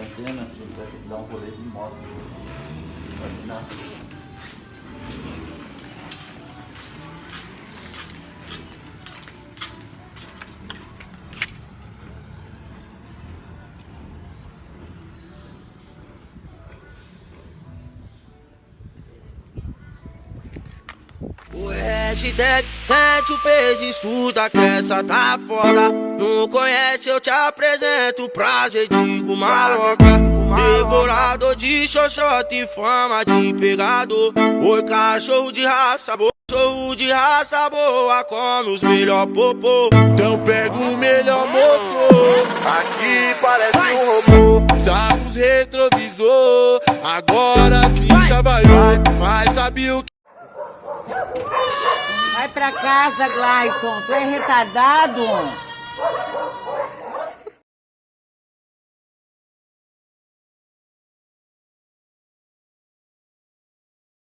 quarentena, a gente vai ter que dar um rolê de moto. Imaginar. O hashtag sente o peso e surda que essa tá foda. Não conhece, eu te apresento, prazer, digo maloca. Devorador de xoxota e fama de pegador. Oi, cachorro de raça boa, cachorro de raça boa, come os melhor popô. Então pega o melhor motor, aqui parece um robô. Sabe os retrovisor, agora sim chavaiou. Mas sabe o que? Vai pra casa, Glayson. Tu é retardado?